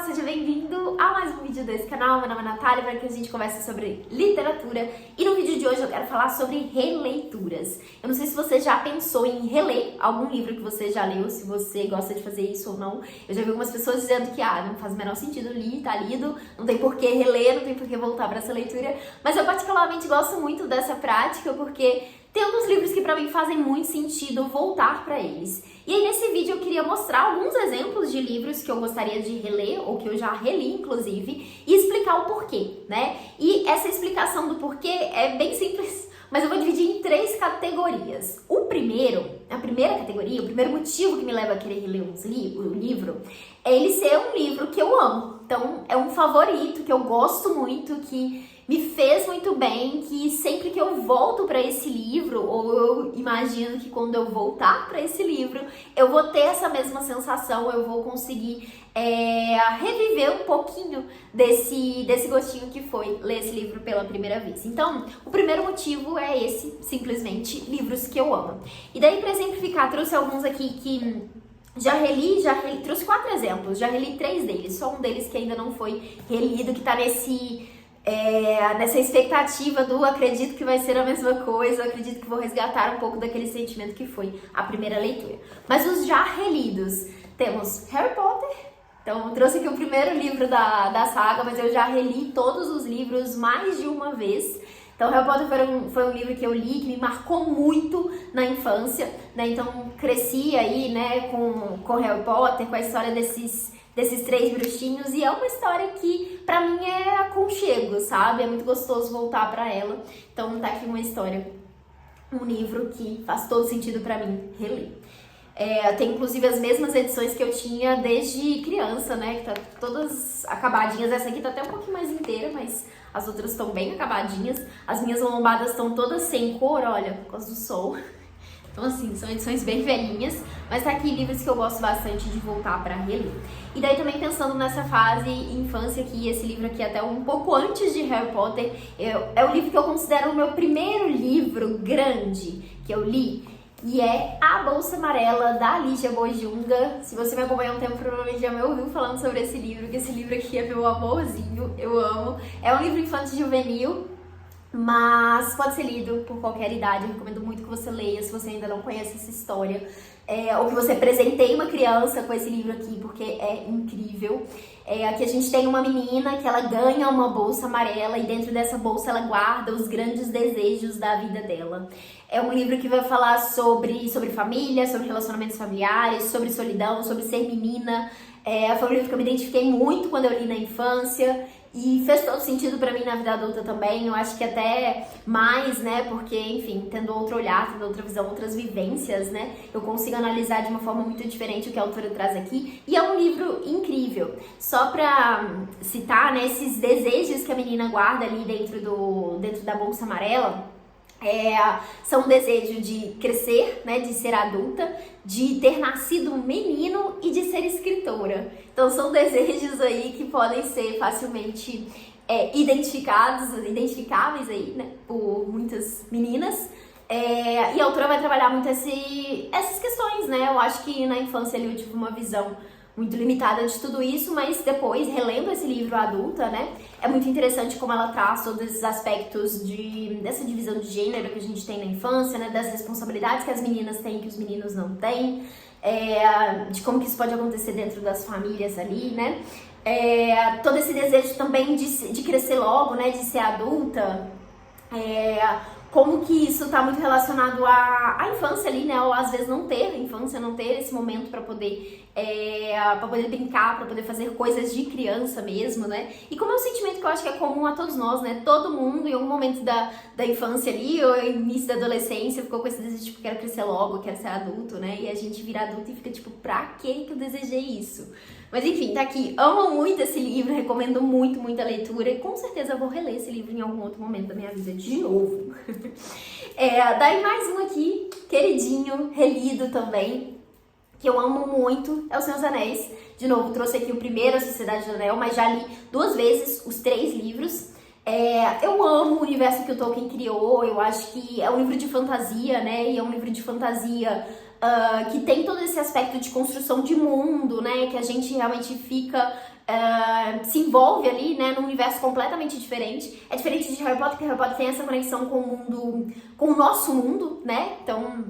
seja bem-vindo a mais um vídeo desse canal. Meu nome é Natália, para que a gente converse sobre literatura. E no vídeo de hoje eu quero falar sobre releituras. Eu não sei se você já pensou em reler algum livro que você já leu, se você gosta de fazer isso ou não. Eu já vi algumas pessoas dizendo que não faz o menor sentido, li, tá lido, não tem por que reler, não tem por que voltar para essa leitura. Mas eu particularmente gosto muito dessa prática porque tem alguns livros que pra mim fazem muito sentido voltar pra eles. E aí nesse vídeo eu queria mostrar alguns exemplos de livros que eu gostaria de reler, ou que eu já reli inclusive, e explicar o porquê, né? E essa explicação do porquê é bem simples, mas eu vou dividir em 3 categorias. A primeira categoria, o primeiro motivo que me leva a querer reler o livro, é ele ser um livro que eu amo. Então é um favorito, que eu gosto muito, que me fez muito bem, que sempre que eu volto para esse livro, ou eu imagino que quando eu voltar para esse livro, eu vou ter essa mesma sensação, eu vou conseguir reviver um pouquinho desse gostinho que foi ler esse livro pela primeira vez. Então, o primeiro motivo é esse, simplesmente, livros que eu amo. E daí, para exemplificar, trouxe alguns aqui que já reli, trouxe 4 exemplos, já reli 3 deles, só um deles que ainda não foi relido, que tá nessa expectativa do acredito que vai ser a mesma coisa, acredito que vou resgatar um pouco daquele sentimento que foi a primeira leitura. Mas os já relidos, temos Harry Potter. Então, eu trouxe aqui o primeiro livro da saga, mas eu já reli todos os livros mais de uma vez. Então, Harry Potter foi um livro que eu li, que me marcou muito na infância, né? Então, cresci aí, né, com Harry Potter, com a história desses 3 bruxinhos, e é uma história que pra mim é aconchego, sabe? É muito gostoso voltar pra ela. Então tá aqui uma história, um livro que faz todo sentido pra mim reler. Tem inclusive as mesmas edições que eu tinha desde criança, né? Que tá todas acabadinhas. Essa aqui tá até um pouquinho mais inteira, mas as outras estão bem acabadinhas. As minhas lombadas estão todas sem cor, olha, por causa do sol. Então, assim, são edições bem velhinhas, mas tá aqui livros que eu gosto bastante de voltar pra reler. E daí também pensando nessa fase infância aqui, esse livro aqui até um pouco antes de Harry Potter, é o livro que eu considero o meu primeiro livro grande que eu li, e é A Bolsa Amarela, da Lígia Bojunga. Se você me acompanha há um tempo, provavelmente já me ouviu falando sobre esse livro, que esse livro aqui é meu amorzinho, eu amo. É um livro infantil juvenil, mas pode ser lido por qualquer idade. Eu recomendo muito que você leia, se você ainda não conhece essa história, ou que você presenteie uma criança com esse livro aqui, porque é incrível. Aqui a gente tem uma menina que ela ganha uma bolsa amarela, e dentro dessa bolsa ela guarda os grandes desejos da vida dela. É um livro que vai falar sobre família, sobre relacionamentos familiares, sobre solidão, sobre ser menina. Foi um livro que eu me identifiquei muito quando eu li na infância, e fez todo sentido pra mim na vida adulta também. Eu acho que até mais, né, porque, enfim, tendo outro olhar, tendo outra visão, outras vivências, né, eu consigo analisar de uma forma muito diferente o que a autora traz aqui. E é um livro incrível. Só pra citar, né, esses desejos que a menina guarda ali dentro da bolsa amarela, são um desejo de crescer, né, de ser adulta, de ter nascido um menino e de ser escritora. Então são desejos aí que podem ser facilmente identificáveis aí, né, por muitas meninas. E a autora vai trabalhar muito essas questões, né? Eu acho que na infância ali eu tive uma visão muito limitada de tudo isso, mas depois, relendo esse livro adulta, né, é muito interessante como ela traz todos esses aspectos dessa divisão de gênero que a gente tem na infância, né, das responsabilidades que as meninas têm que os meninos não têm, de como que isso pode acontecer dentro das famílias ali, né, todo esse desejo também de crescer logo, né, de ser adulta, como que isso tá muito relacionado à infância ali, né? Ou às vezes não ter infância, não ter esse momento pra poder brincar, pra poder fazer coisas de criança mesmo, né? E como é um sentimento que eu acho que é comum a todos nós, né? Todo mundo, em algum momento da infância ali, ou início da adolescência, ficou com esse desejo, tipo, quero crescer logo, quero ser adulto, né? E a gente vira adulto e fica tipo, pra que eu desejei isso? Mas enfim, tá aqui. Amo muito esse livro, recomendo muito, muito a leitura, e com certeza eu vou reler esse livro em algum outro momento da minha vida de novo. Daí mais um aqui, queridinho, relido também, que eu amo muito, é O Senhor dos Anéis. De novo, trouxe aqui o primeiro, A Sociedade do Anel, mas já li 2 vezes os 3 livros. Eu amo o universo que o Tolkien criou. Eu acho que é um livro de fantasia, né? E é um livro de fantasia que tem todo esse aspecto de construção de mundo, né? Que a gente realmente fica se envolve ali, né, num universo completamente diferente. É diferente de Harry Potter, porque Harry Potter tem essa conexão com o mundo, com o nosso mundo, né? Então,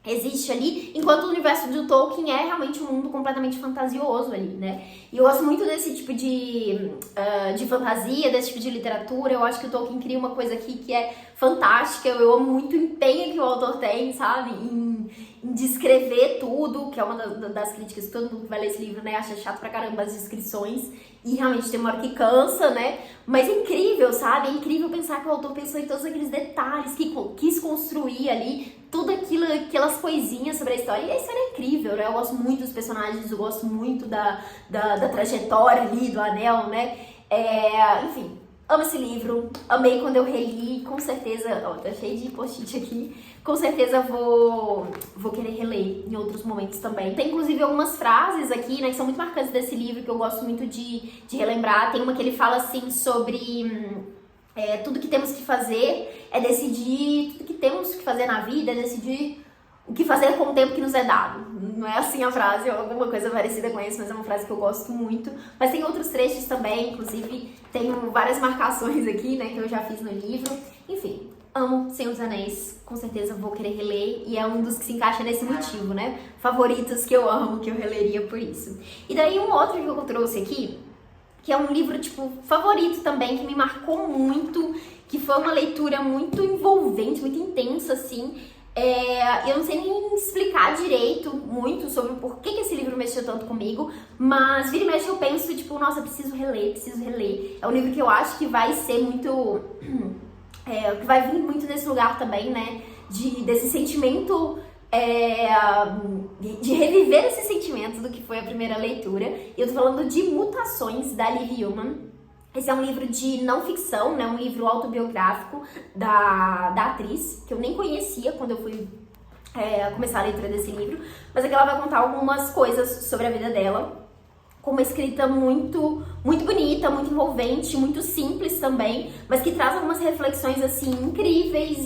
existe ali, enquanto o universo do Tolkien é realmente um mundo completamente fantasioso ali, né? E eu gosto muito desse tipo de fantasia, desse tipo de literatura. Eu acho que o Tolkien cria uma coisa aqui que é fantástica. Eu amo muito o empenho que o autor tem, sabe? Em descrever tudo, que é uma das críticas que todo mundo que vai ler esse livro, né, acha chato pra caramba as descrições, e realmente tem uma hora que cansa, né, mas é incrível, sabe, é incrível pensar que o autor pensou em todos aqueles detalhes, que quis construir ali, tudo aquilo, aquelas coisinhas sobre a história, e a história é incrível, né, eu gosto muito dos personagens, eu gosto muito da trajetória ali, do anel, né, enfim... Amo esse livro, amei quando eu reli, com certeza, ó, tá cheio de post-it aqui, com certeza vou querer reler em outros momentos também. Tem inclusive algumas frases aqui, né, que são muito marcantes desse livro, que eu gosto muito de relembrar. Tem uma que ele fala assim sobre tudo que temos que fazer é decidir, tudo que temos que fazer na vida é decidir o que fazer com o tempo que nos é dado. Não é assim a frase, ou alguma coisa parecida com isso, mas é uma frase que eu gosto muito. Mas tem outros trechos também, inclusive tenho várias marcações aqui, né, que eu já fiz no livro. Enfim, amo Senhor dos Anéis, com certeza vou querer reler, e é um dos que se encaixa nesse motivo, né? Favoritos que eu amo, que eu releria por isso. E daí um outro que eu trouxe aqui, que é um livro, tipo, favorito também, que me marcou muito, que foi uma leitura muito envolvente, muito intensa, assim. Eu não sei nem explicar direito muito sobre o porquê que esse livro mexeu tanto comigo, mas vira e mexe eu penso, tipo, nossa, preciso reler, preciso reler. É um livro que eu acho que vai ser muito... que vai vir muito nesse lugar também, né, desse sentimento... de reviver esse sentimento do que foi a primeira leitura. E eu tô falando de Mutações, da Liv Ullmann. Esse é um livro de não ficção, né? Um livro autobiográfico da atriz, que eu nem conhecia quando eu fui começar a leitura desse livro, mas é que ela vai contar algumas coisas sobre a vida dela, com uma escrita muito, muito bonita, muito envolvente, muito simples também, mas que traz algumas reflexões, assim, incríveis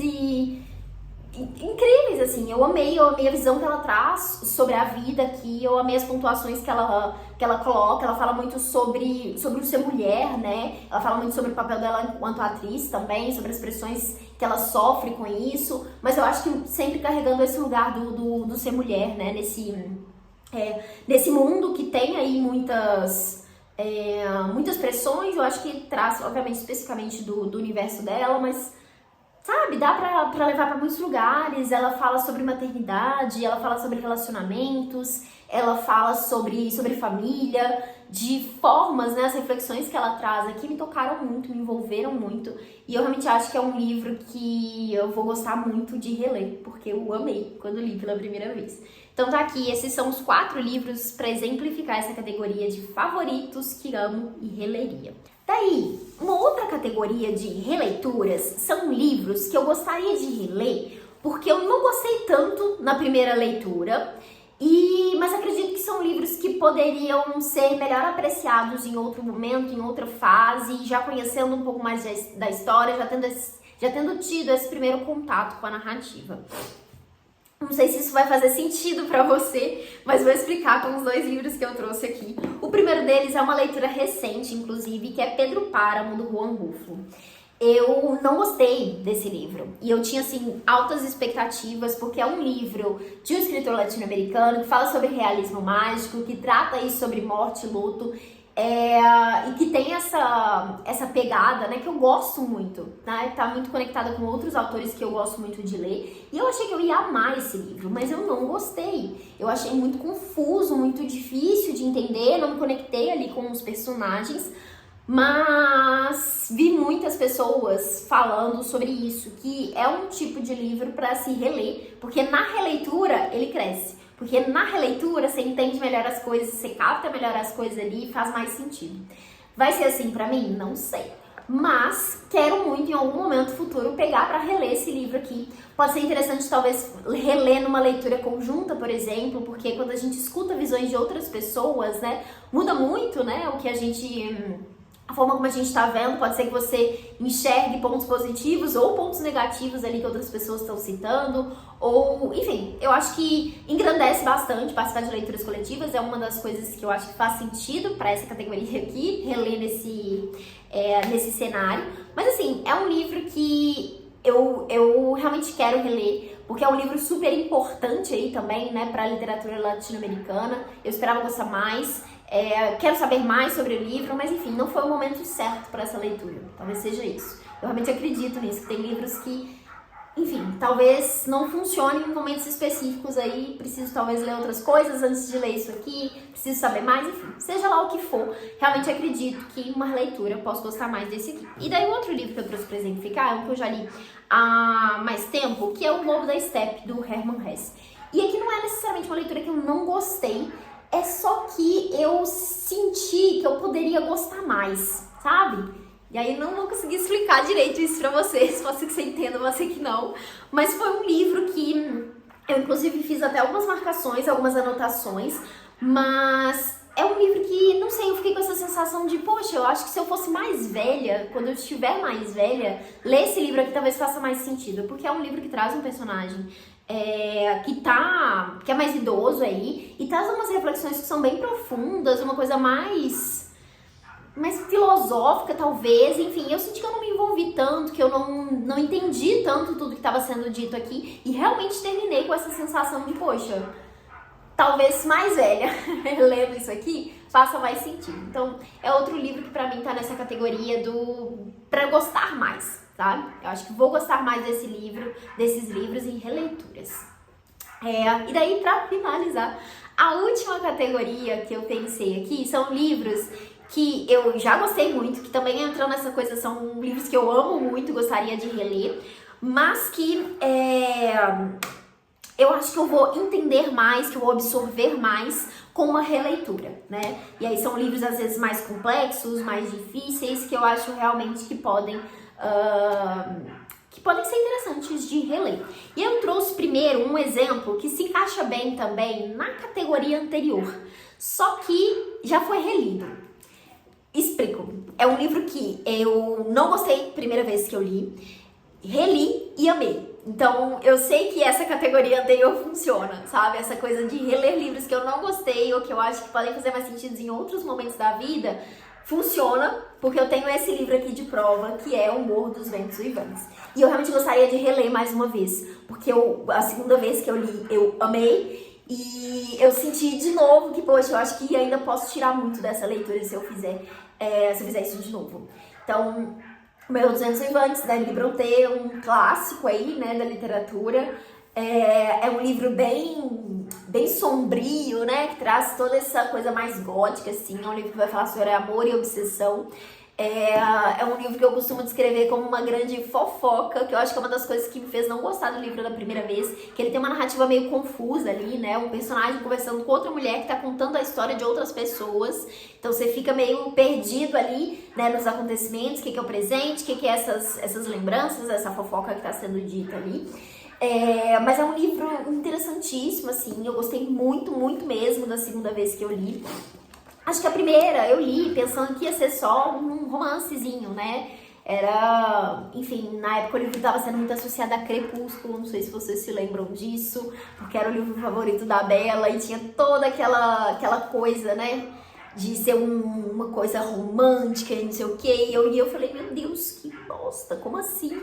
assim. Eu amei a visão que ela traz sobre a vida aqui, eu amei as pontuações que ela coloca. Ela fala muito sobre o ser mulher, né? Ela fala muito sobre o papel dela enquanto atriz também, sobre as pressões que ela sofre com isso, mas eu acho que sempre carregando esse lugar do ser mulher, né? Nesse mundo que tem aí muitas pressões. Eu acho que traz, obviamente, especificamente do universo dela, mas... sabe, dá pra levar pra muitos lugares. Ela fala sobre maternidade, ela fala sobre relacionamentos, ela fala sobre família, de formas, né, as reflexões que ela traz aqui me tocaram muito, me envolveram muito, e eu realmente acho que é um livro que eu vou gostar muito de reler, porque eu amei quando li pela primeira vez. Então tá aqui, esses são os 4 livros pra exemplificar essa categoria de favoritos que amo e releria. Daí, uma outra categoria de releituras são livros que eu gostaria de reler porque eu não gostei tanto na primeira leitura, mas acredito que são livros que poderiam ser melhor apreciados em outro momento, em outra fase, já conhecendo um pouco mais da história, já tendo tido esse primeiro contato com a narrativa. Não sei se isso vai fazer sentido pra você, mas vou explicar com os 2 livros que eu trouxe aqui. O primeiro deles é uma leitura recente, inclusive, que é Pedro Páramo, do Juan Rulfo. Eu não gostei desse livro, e eu tinha, assim, altas expectativas, porque é um livro de um escritor latino-americano que fala sobre realismo mágico, que trata aí sobre morte e luto, e que tem essa pegada, né, que eu gosto muito, né, tá muito conectada com outros autores que eu gosto muito de ler, e eu achei que eu ia amar esse livro, mas eu não gostei. Eu achei muito confuso, muito difícil de entender, não me conectei ali com os personagens, mas vi muitas pessoas falando sobre isso, que é um tipo de livro para se reler, porque na releitura ele cresce. Porque na releitura você entende melhor as coisas, você capta melhor as coisas ali e faz mais sentido. Vai ser assim pra mim? Não sei. Mas quero muito em algum momento futuro pegar pra reler esse livro aqui. Pode ser interessante talvez reler numa leitura conjunta, por exemplo, porque quando a gente escuta visões de outras pessoas, né, muda muito, né, o que a gente a forma como a gente tá vendo, pode ser que você enxergue pontos positivos ou pontos negativos ali que outras pessoas estão citando, ou, enfim, eu acho que engrandece bastante participar de leituras coletivas, é uma das coisas que eu acho que faz sentido para essa categoria aqui, reler nesse cenário. Mas assim, é um livro que eu realmente quero reler, porque é um livro super importante aí também, né, para a literatura latino-americana. Eu esperava gostar mais. Quero saber mais sobre o livro, mas enfim, não foi o momento certo para essa leitura. Talvez seja isso. Eu realmente acredito nisso, que tem livros que, enfim, talvez não funcionem em momentos específicos aí, preciso talvez ler outras coisas antes de ler isso aqui, preciso saber mais, enfim, seja lá o que for, realmente acredito que em uma leitura eu posso gostar mais desse aqui. E daí o outro livro que eu trouxe pra exemplificar é um que eu já li há mais tempo, que é O Lobo da Steppe, do Hermann Hesse. E aqui não é necessariamente uma leitura que eu não gostei, é só que eu senti que eu poderia gostar mais, sabe? E aí não vou conseguir explicar direito isso pra vocês, pode ser que você entenda, pode ser que não. Mas foi um livro que eu inclusive fiz até algumas marcações, algumas anotações, mas é um livro que, não sei, eu fiquei com essa sensação de, poxa, eu acho que se eu fosse mais velha, quando eu estiver mais velha, ler esse livro aqui talvez faça mais sentido, porque é um livro que traz um personagem que é mais idoso aí, e traz umas reflexões que são bem profundas, uma coisa mais filosófica, talvez, enfim, eu senti que eu não me envolvi tanto, que eu não entendi tanto tudo que estava sendo dito aqui, e realmente terminei com essa sensação de, poxa, talvez mais velha, lendo isso aqui, faça mais sentido. Então, é outro livro que pra mim tá nessa categoria pra gostar mais, tá? Eu acho que vou gostar mais desses livros em releituras. E daí, pra finalizar, a última categoria que eu pensei aqui são livros que eu já gostei muito, que também entram nessa coisa, são livros que eu amo muito, gostaria de reler, mas que eu acho que eu vou entender mais, que eu vou absorver mais com uma releitura, né? E aí são livros às vezes mais complexos, mais difíceis, que eu acho realmente que podem ser interessantes de reler. E eu trouxe primeiro um exemplo que se encaixa bem também na categoria anterior, só que já foi relido. Explico. É um livro que eu não gostei primeira vez que eu li, reli e amei. Então, eu sei que essa categoria anterior funciona, sabe? Essa coisa de reler livros que eu não gostei ou que eu acho que podem fazer mais sentido em outros momentos da vida, funciona, porque eu tenho esse livro aqui de prova, que é O Morro dos Ventos Uivantes. E eu realmente gostaria de reler mais uma vez, porque a segunda vez que eu li, eu amei. E eu senti de novo que, poxa, eu acho que ainda posso tirar muito dessa leitura se eu fizer isso de novo. Então, O Morro dos Ventos Uivantes, da Emily Brontë, um clássico aí, né, da literatura. É um livro bem sombrio, né, que traz toda essa coisa mais gótica, assim. É um livro que vai falar sobre amor e obsessão. É um livro que eu costumo descrever como uma grande fofoca, que eu acho que é uma das coisas que me fez não gostar do livro da primeira vez, que ele tem uma narrativa meio confusa ali, né, um personagem conversando com outra mulher que tá contando a história de outras pessoas, então você fica meio perdido ali, né, nos acontecimentos, o que é o presente, o que é essas lembranças, essa fofoca que tá sendo dita ali. Mas é um livro interessantíssimo, assim, eu gostei muito, muito mesmo da segunda vez que eu li. Acho que a primeira eu li pensando que ia ser só um romancezinho, né? Enfim, na época o livro estava sendo muito associado a Crepúsculo, não sei se vocês se lembram disso, porque era o livro favorito da Bella e tinha toda aquela coisa, né? De ser uma coisa romântica e não sei o quê. E eu falei, meu Deus, que bosta, como assim?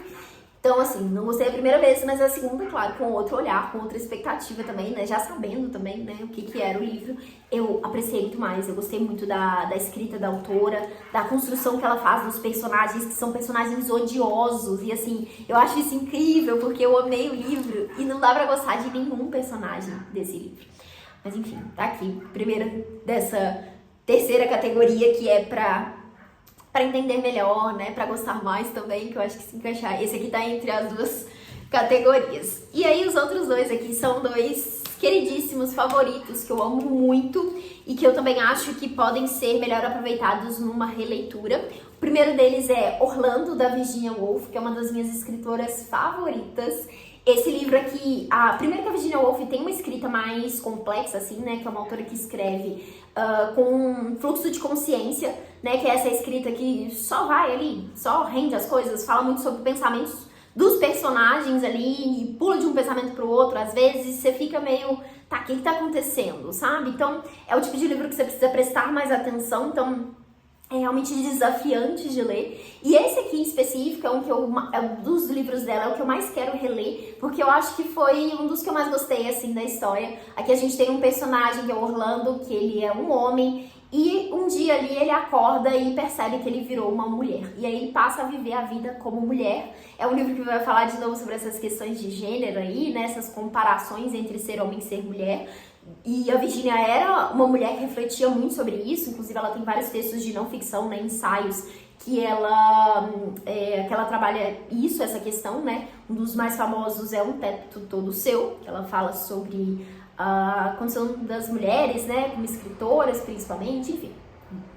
Então, assim, não gostei a primeira vez, mas a segunda, claro, com outro olhar, com outra expectativa também, né? Já sabendo também, né, o que era o livro, eu apreciei muito mais. Eu gostei muito da escrita da autora, da construção que ela faz dos personagens, que são personagens odiosos. E, assim, eu acho isso incrível, porque eu amei o livro e não dá pra gostar de nenhum personagem desse livro. Mas, enfim, tá aqui. Primeira dessa terceira categoria, que é pra entender melhor, né, pra gostar mais também, que eu acho que se encaixar. Esse aqui tá entre as duas categorias. E aí os outros dois aqui são dois queridíssimos favoritos que eu amo muito e que eu também acho que podem ser melhor aproveitados numa releitura. O primeiro deles é Orlando, da Virginia Woolf, que é uma das minhas escritoras favoritas. Esse livro aqui, primeiro que a Virginia Woolf tem uma escrita mais complexa, assim, né? Que é uma autora que escreve com um fluxo de consciência, né? Que é essa escrita que só vai ali, só rende as coisas, fala muito sobre pensamentos dos personagens ali, e pula de um pensamento pro outro, às vezes você fica meio, tá, o que tá acontecendo, sabe? Então, é o tipo de livro que você precisa prestar mais atenção, então é realmente desafiante de ler. E esse aqui em específico é um dos livros dela, é o que eu mais quero reler, porque eu acho que foi um dos que eu mais gostei, assim, da história. Aqui a gente tem um personagem que é o Orlando, que ele é um homem, e um dia ali ele acorda e percebe que ele virou uma mulher. E aí ele passa a viver a vida como mulher. É um livro que vai falar de novo sobre essas questões de gênero aí, né? Essas comparações entre ser homem e ser mulher. E a Virginia era uma mulher que refletia muito sobre isso, inclusive ela tem vários textos de não ficção, né, ensaios, que ela trabalha isso, essa questão, né? Um dos mais famosos é Um Teto Todo Seu, que ela fala sobre a condição das mulheres, né, como escritoras principalmente, enfim.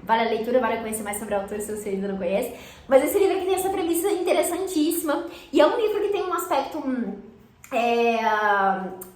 Vale a leitura, vale conhecer mais sobre a autora se você ainda não conhece. Mas esse livro aqui tem essa premissa interessantíssima, e é um livro que tem um aspecto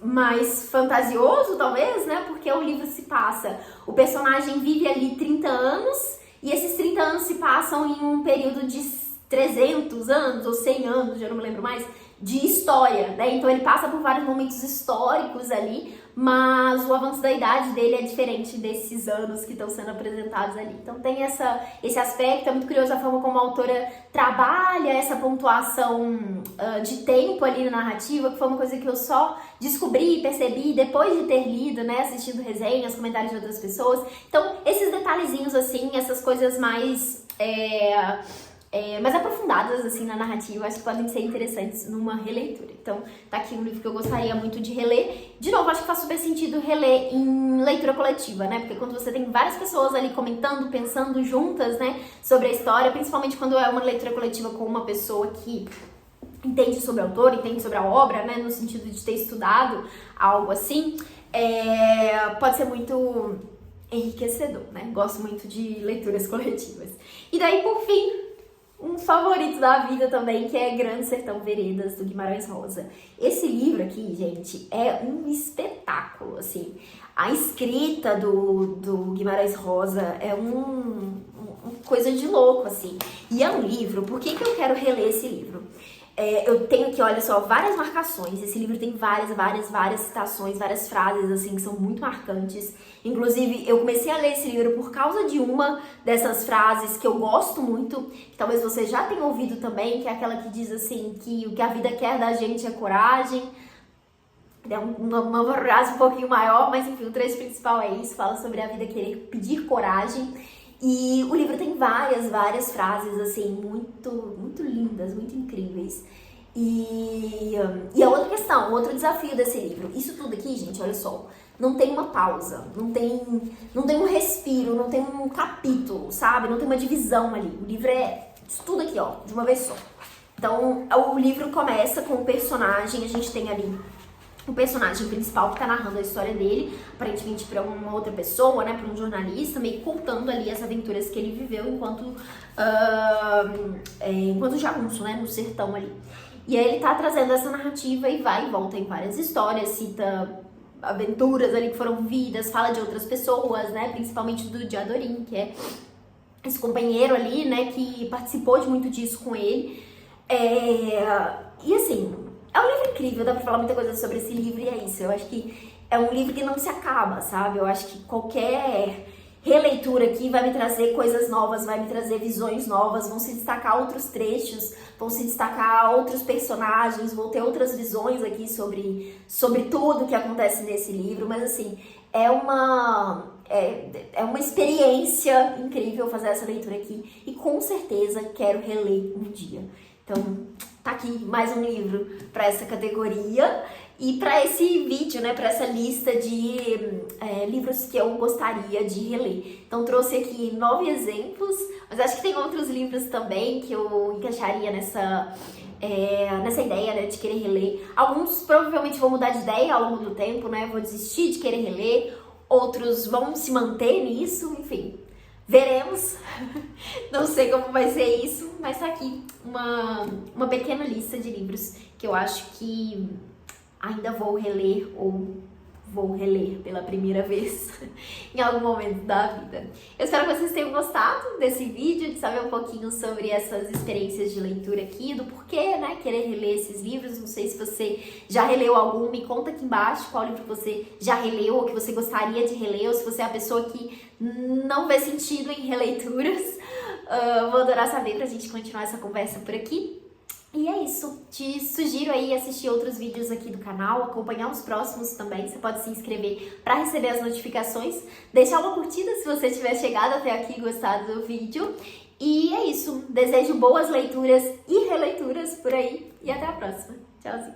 mais fantasioso, talvez, né? Porque o livro se passa, o personagem vive ali 30 anos, e esses 30 anos se passam em um período de 300 anos, ou 100 anos, já não me lembro mais, de história, né? Então ele passa por vários momentos históricos ali, mas o avanço da idade dele é diferente desses anos que estão sendo apresentados ali. Então tem esse aspecto, é muito curioso a forma como a autora trabalha essa pontuação de tempo ali na narrativa, que foi uma coisa que eu só descobri e percebi depois de ter lido, né, assistindo resenhas, comentários de outras pessoas. Então esses detalhezinhos assim, essas coisas mais aprofundadas assim na narrativa, acho que podem ser interessantes numa releitura. Então, tá aqui um livro que eu gostaria muito de reler. De novo, acho que faz super sentido reler em leitura coletiva, né? Porque quando você tem várias pessoas ali comentando, pensando juntas, né, sobre a história, principalmente quando é uma leitura coletiva com uma pessoa que entende sobre o autor, entende sobre a obra, né, no sentido de ter estudado algo assim, pode ser muito enriquecedor, né? Gosto muito de leituras coletivas. E daí, por fim, um favorito da vida também, que é Grande Sertão Veredas, do Guimarães Rosa. Esse livro aqui, gente, é um espetáculo, assim. A escrita do Guimarães Rosa é uma coisa de louco, assim. E é um livro, por que eu quero reler esse livro? Eu tenho aqui, olha só, várias marcações. Esse livro tem várias citações, várias frases, assim, que são muito marcantes. Inclusive, eu comecei a ler esse livro por causa de uma dessas frases que eu gosto muito, que talvez você já tenha ouvido também, que é aquela que diz assim, que o que a vida quer da gente é coragem. É uma frase um pouquinho maior, mas enfim, o trecho principal é isso, fala sobre a vida querer pedir coragem. E o livro tem várias frases, assim, muito lindas, muito incríveis. E a outra questão, outro desafio desse livro, isso tudo aqui, gente, olha só, não tem uma pausa, não tem um respiro, não tem um capítulo, sabe? Não tem uma divisão ali. O livro é isso tudo aqui, ó, de uma vez só. Então, o livro começa com o personagem, a gente tem ali o personagem principal que tá narrando a história dele, aparentemente para uma outra pessoa, né, para um jornalista, meio contando ali as aventuras que ele viveu enquanto jagunço, né, no sertão ali. E aí ele tá trazendo essa narrativa e vai e volta em várias histórias, cita aventuras ali que foram vividas, fala de outras pessoas, né, principalmente do Diadorim, que é esse companheiro ali, né, que participou de muito disso com ele. E assim, é um livro incrível, dá pra falar muita coisa sobre esse livro e é isso. Eu acho que é um livro que não se acaba, sabe? Eu acho que qualquer releitura aqui vai me trazer coisas novas, vai me trazer visões novas, vão se destacar outros trechos, vão se destacar outros personagens, vou ter outras visões aqui sobre tudo que acontece nesse livro, mas assim, é uma experiência incrível fazer essa leitura aqui e com certeza quero reler um dia. Então, tá aqui mais um livro para essa categoria e para esse vídeo, né, para essa lista de livros que eu gostaria de reler. Então, trouxe aqui 9 exemplos, mas acho que tem outros livros também que eu encaixaria nessa ideia, né, de querer reler. Alguns provavelmente vão mudar de ideia ao longo do tempo, né, vou desistir de querer reler, outros vão se manter nisso, enfim. Veremos, Não sei como vai ser isso, mas tá aqui uma pequena lista de livros que eu acho que ainda vou reler ou vou reler pela primeira vez em algum momento da vida. Eu espero que vocês tenham gostado desse vídeo, de saber um pouquinho sobre essas experiências de leitura aqui, do porquê, né, querer reler esses livros. Não sei se você já releu algum, me conta aqui embaixo qual livro você já releu ou que você gostaria de reler, ou se você é a pessoa que não vê sentido em releituras. Vou adorar saber pra gente continuar essa conversa por aqui. E é isso, te sugiro aí assistir outros vídeos aqui do canal, acompanhar os próximos também, você pode se inscrever para receber as notificações, deixar uma curtida se você tiver chegado até aqui e gostado do vídeo. E é isso, desejo boas leituras e releituras por aí e até a próxima. Tchauzinho!